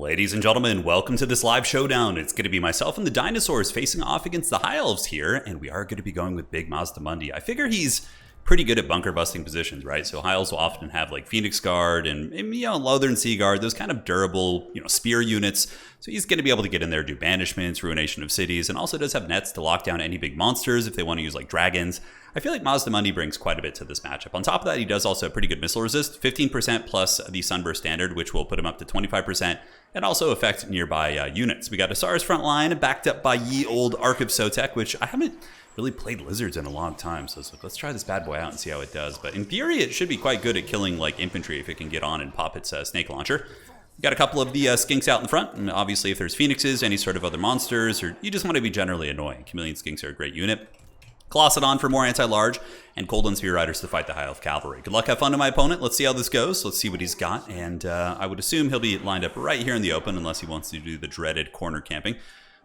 Ladies and gentlemen, welcome to this live showdown. It's going to be myself and the dinosaurs facing off against the High Elves here, and we are going to be going with Big Mazdamundi. I figure he's pretty good at bunker busting positions, right? So High Elves will often have like Phoenix Guard and Lothern Sea Guard, those kind of durable, spear units. So he's going to be able to get in there, do banishments, ruination of cities, and also does have nets to lock down any big monsters if they want to use like dragons. I feel like Mazdamundi brings quite a bit to this matchup. On top of that, he does also have pretty good missile resist, 15% plus the Sunburst Standard, which will put him up to 25%, and also affect nearby units. We got Asara's front line, backed up by ye old Ark of Sotek, which I haven't really played Lizards in a long time, so it's like, let's try this bad boy out and see how it does. But in theory, it should be quite good at killing like infantry if it can get on and pop its snake launcher. We got a couple of the skinks out in front, and obviously if there's phoenixes, any sort of other monsters, or you just want to be generally annoying, Chameleon Skinks are a great unit. Colossadon for more anti-large, and Cold Spear Riders to fight the High Elf Cavalry. Good luck, have fun to my opponent. Let's see how this goes. Let's see what he's got, and I would assume he'll be lined up right here in the open unless he wants to do the dreaded corner camping.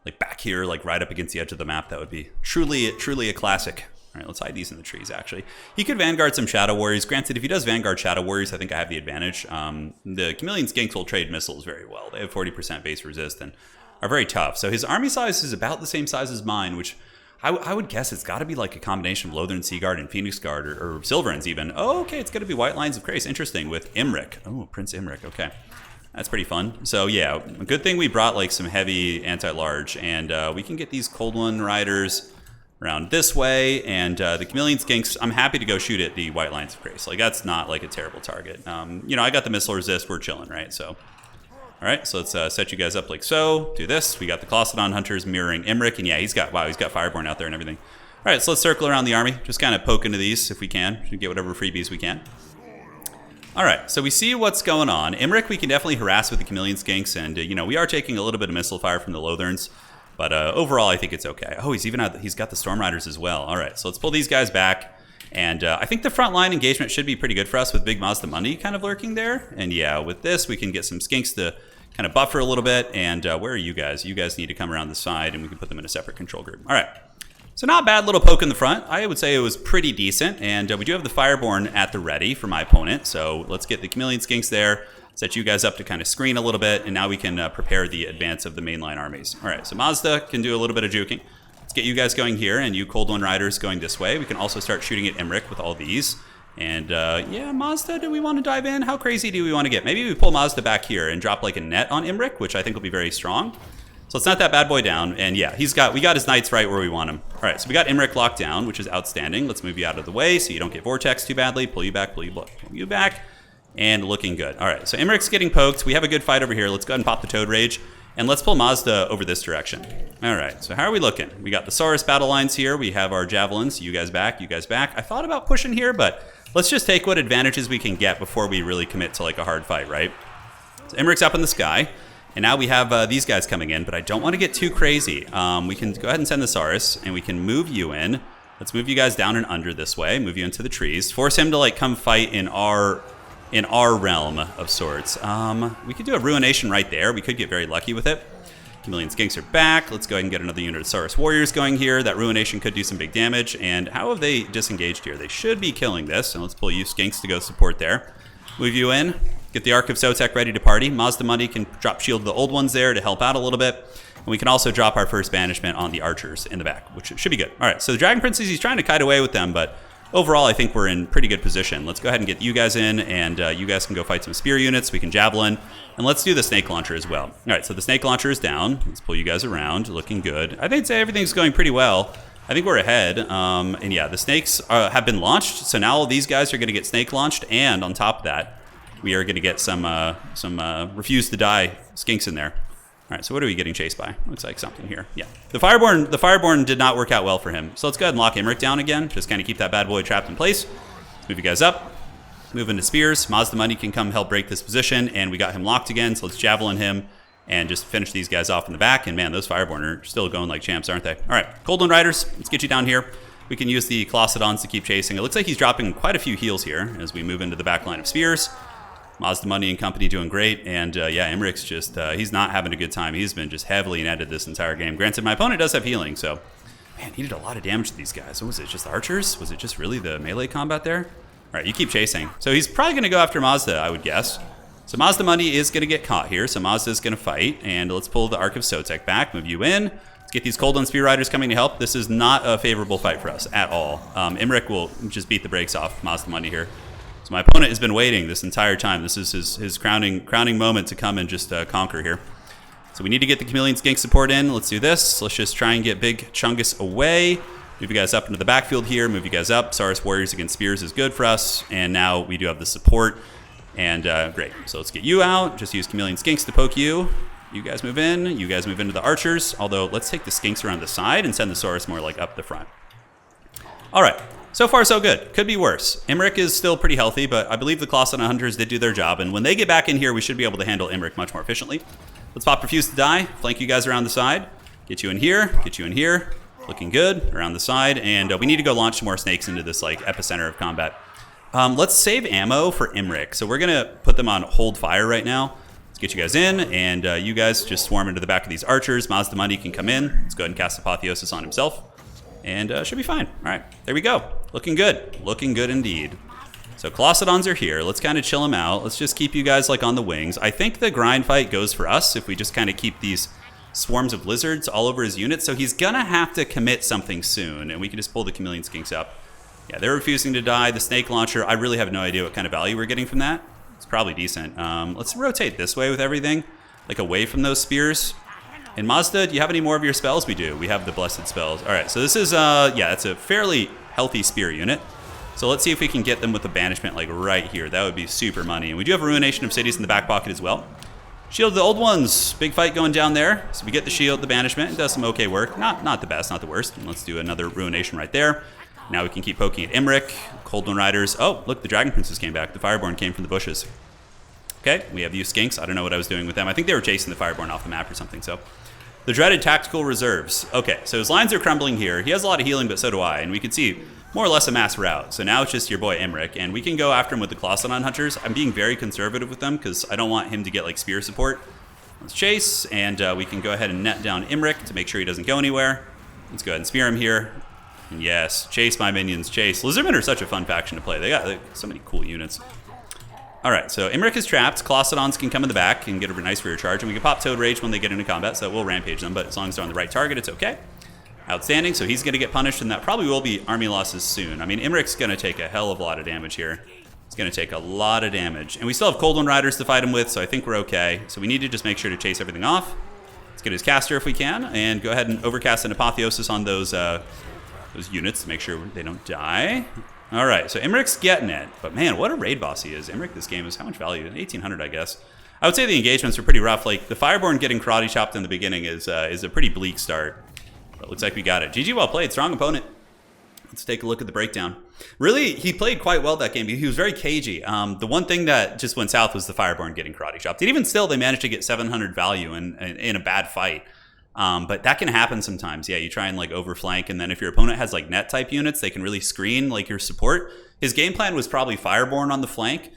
Like back here, like right up against the edge of the map, that would be truly a classic. All right, let's hide these in the trees, actually. He could Vanguard some Shadow Warriors. Granted, if he does Vanguard Shadow Warriors, I think I have the advantage. The Chameleon Skinks will trade missiles very well. They have 40% base resist and are very tough. So his army size is about the same size as mine, which I would guess it's got to be like a combination of Lothern Sea Guard and Phoenix Guard, or Silverens even. Oh, okay, it's going to be White Lines of Crace. Interesting, with Imric. Oh, Prince Imric, okay. That's pretty fun. So yeah, a good thing we brought like some heavy anti-large, and we can get these Cold One Riders around this way, and the Chameleon Skinks, I'm happy to go shoot at the White Lines of Grace. Like, that's not like a terrible target. I got the missile resist, we're chilling, right? So, all right, so let's set you guys up like so. Do this. We got the Colossadon Hunters mirroring Imric, and yeah, he's got Fireborn out there and everything. All right, so let's circle around the army. Just kind of poke into these if we can. We can get whatever freebies we can. All right, so we see what's going on. Imric, we can definitely harass with the Chameleon Skinks, and we are taking a little bit of missile fire from the Lotherns, but overall, I think it's okay. Oh, he's got the Storm Riders as well. All right, so let's pull these guys back, and I think the front line engagement should be pretty good for us with Big Mazdamundi kind of lurking there, and yeah, with this, we can get some Skinks to kind of buffer a little bit, and where are you guys? You guys need to come around the side, and we can put them in a separate control group. All right. So not bad little poke in the front. I would say it was pretty decent, and we do have the Fireborn at the ready for my opponent, so let's get the Chameleon Skinks there, set you guys up to kind of screen a little bit, and now we can prepare the advance of the mainline armies. All right, so Mazda can do a little bit of juking. Let's get you guys going here, and you Cold One Riders going this way. We can also start shooting at Imric with all these. And yeah, Mazda, do we want to dive in? How crazy do we want to get? Maybe we pull Mazda back here and drop like a net on Imric, which I think will be very strong. So let's not that bad boy down, and yeah, we got his knights right where we want him. All right, so we got Imric locked down, which is outstanding. Let's move you out of the way so you don't get vortex too badly. Pull you back, pull you back, and looking good. All right, so Imric's getting poked. We have a good fight over here. Let's go ahead and pop the Toad Rage, and let's pull Mazda over this direction. All right, so how are we looking? We got the Saurus battle lines here. We have our javelins. You guys back, you guys back. I thought about pushing here, but let's just take what advantages we can get before we really commit to like a hard fight, right? So Imric's up in the sky. And now we have these guys coming in, but I don't want to get too crazy. We can go ahead and send the Saurus, and we can move you in. Let's move you guys down and under this way, move you into the trees. Force him to like come fight in our realm of sorts. We could do a Ruination right there. We could get very lucky with it. Chameleon Skinks are back. Let's go ahead and get another unit of Saurus Warriors going here. That Ruination could do some big damage. And how have they disengaged here? They should be killing this. So let's pull you Skinks to go support there. Move you in. Get the Ark of Sotek ready to party. Mazdamundi can drop shield the old ones there to help out a little bit. And we can also drop our first banishment on the archers in the back, which should be good. All right, so the Dragon Princes, he's trying to kite away with them, but overall, I think we're in pretty good position. Let's go ahead and get you guys in, and you guys can go fight some spear units. We can javelin, and let's do the snake launcher as well. All right, so the snake launcher is down. Let's pull you guys around, looking good. I think everything's going pretty well. I think we're ahead, and yeah, the snakes have been launched, so now all these guys are going to get snake launched, and on top of that, we are going to get some refuse to die skinks in there. All right, so what are we getting chased by? Looks like something here. Yeah, the Fireborn did not work out well for him. So let's go ahead and lock Imric down again. Just kind of keep that bad boy trapped in place. Let's move you guys up. Move into spears. Mazdamundi can come help break this position, and we got him locked again. So let's javelin him and just finish these guys off in the back. And man, those Fireborn are still going like champs, aren't they? All right, Cold One Riders, let's get you down here. We can use the Colossadons to keep chasing. It looks like he's dropping quite a few heals here as we move into the back line of spears. Mazdamundi and company doing great, and yeah, Imric's just, he's not having a good time. He's been just heavily netted this entire game. Granted, my opponent does have healing, so, man, he did a lot of damage to these guys. What was it, just archers? Was it just really the melee combat there? All right, you keep chasing. So he's probably going to go after Mazda, I would guess. So Mazda Mundi is going to get caught here, so Mazda's going to fight, and let's pull the Ark of Sotek back, move you in. Let's get these Cold on Spear Riders coming to help. This is not a favorable fight for us at all. Imric will just beat the brakes off Mazda Mundi here. So my opponent has been waiting this entire time. This is his crowning moment to come and just conquer here. So we need to get the Chameleon Skink support in. Let's do this. Let's just try and get Big Chungus away. Move you guys up into the backfield here. Move you guys up. Saurus Warriors against Spears is good for us. And now we do have the support. And great. So let's get you out. Just use Chameleon Skinks to poke you. You guys move in. You guys move into the archers. Although, let's take the Skinks around the side and send the Saurus more like up the front. All right. So far, so good. Could be worse. Imric is still pretty healthy, but I believe the Clawson Hunters did do their job. And when they get back in here, we should be able to handle Imric much more efficiently. Let's pop Refuse to Die. Flank you guys around the side. Get you in here. Get you in here. Looking good. Around the side. And we need to go launch some more snakes into this like epicenter of combat. Let's save ammo for Imric. So we're going to put them on hold fire right now. Let's get you guys in. And you guys just swarm into the back of these archers. Mazda Mundi can come in. Let's go ahead and cast Apotheosis on himself. And should be fine. All right, there we go. Looking good. Looking good indeed. So Colossadons are here. Let's kind of chill them out. Let's just keep you guys like on the wings. I think the grind fight goes for us if we just kind of keep these swarms of lizards all over his unit. So he's going to have to commit something soon. And we can just pull the Chameleon Skinks up. Yeah, they're refusing to die. The Snake Launcher, I really have no idea what kind of value we're getting from that. It's probably decent. Let's rotate this way with everything. Like away from those spears. And Mazda, do you have any more of your spells? We do. We have the blessed spells. All right, so this is, yeah, it's a fairly healthy spear unit. So let's see if we can get them with the banishment like right here. That would be super money. And we do have a Ruination of Cities in the back pocket as well. Shield the Old Ones. Big fight going down there. So we get the shield, the banishment. It does some okay work. Not the best, not the worst. And let's do another Ruination right there. Now we can keep poking at Imric. Cold One Riders. Oh, look, the Dragon Princes came back. The Fireborn came from the bushes. Okay, we have these Skinks. I don't know what I was doing with them. I think they were chasing the Fireborn off the map or something, so... The dreaded tactical reserves. Okay, so his lines are crumbling here. He has a lot of healing, but so do I. And we can see more or less a mass rout. So now it's just your boy Imric. And we can go after him with the Clawson Hunters. I'm being very conservative with them because I don't want him to get like spear support. Let's chase. And we can go ahead and net down Imric to make sure he doesn't go anywhere. Let's go ahead and spear him here. And yes, chase my minions, chase. Lizardmen are such a fun faction to play. They got so many cool units. All right, so Imric is trapped. Colossadons can come in the back and get a nice rear charge. And we can pop Toad Rage when they get into combat, so we'll rampage them. But as long as they're on the right target, it's okay. Outstanding. So he's going to get punished, and that probably will be army losses soon. I mean, Imric's going to take a hell of a lot of damage here. It's going to take a lot of damage. And we still have Cold One Riders to fight him with, so I think we're okay. So we need to just make sure to chase everything off. Let's get his caster if we can, and go ahead and overcast an Apotheosis on those units to make sure they don't die. All right, so Imric's getting it. But man, what a raid boss he is. Imric this game is how much value? 1,800, I guess. I would say the engagements are pretty rough. Like, the Fireborn getting karate chopped in the beginning is a pretty bleak start. But looks like we got it. GG, well played. Strong opponent. Let's take a look at the breakdown. Really, he played quite well that game. He was very cagey. The one thing that just went south was the Fireborn getting karate chopped. And even still, they managed to get 700 value in a bad fight. But that can happen sometimes. Yeah, you try and like overflank, and then if your opponent has like net type units, they can really screen like your support. His game plan was probably Fireborn on the flank,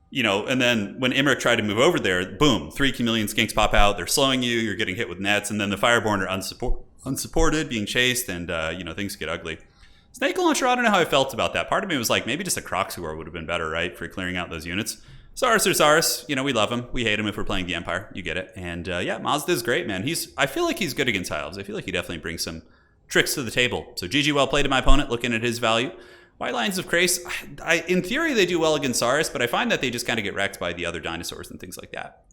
you know, and then when Imric tried to move over there, boom, 3 Chameleon Skinks pop out. They're slowing you. You're getting hit with nets, and then the Fireborn are unsupported, being chased, and you know, things get ugly. Snake Launcher, I don't know how I felt about that. Part of me was like, maybe just a Croxuar would have been better, right, for clearing out those units. Saurus or Saurus, you know, we love him. We hate him if we're playing the Empire. You get it. And yeah, Mazda's great, man. I feel like he's good against High Elves. I feel like he definitely brings some tricks to the table. So GG, well played to my opponent, looking at his value. White Lions of Crace, in theory, they do well against Saurus, but I find that they just kind of get wrecked by the other dinosaurs and things like that.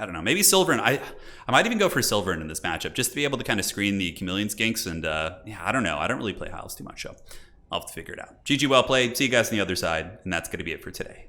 I don't know. Maybe Silverin. I might even go for Silverin in this matchup, just to be able to kind of screen the Chameleon Skinks. And yeah, I don't know. I don't really play High Elves too much, so I'll have to figure it out. GG, well played. See you guys on the other side. And that's going to be it for today.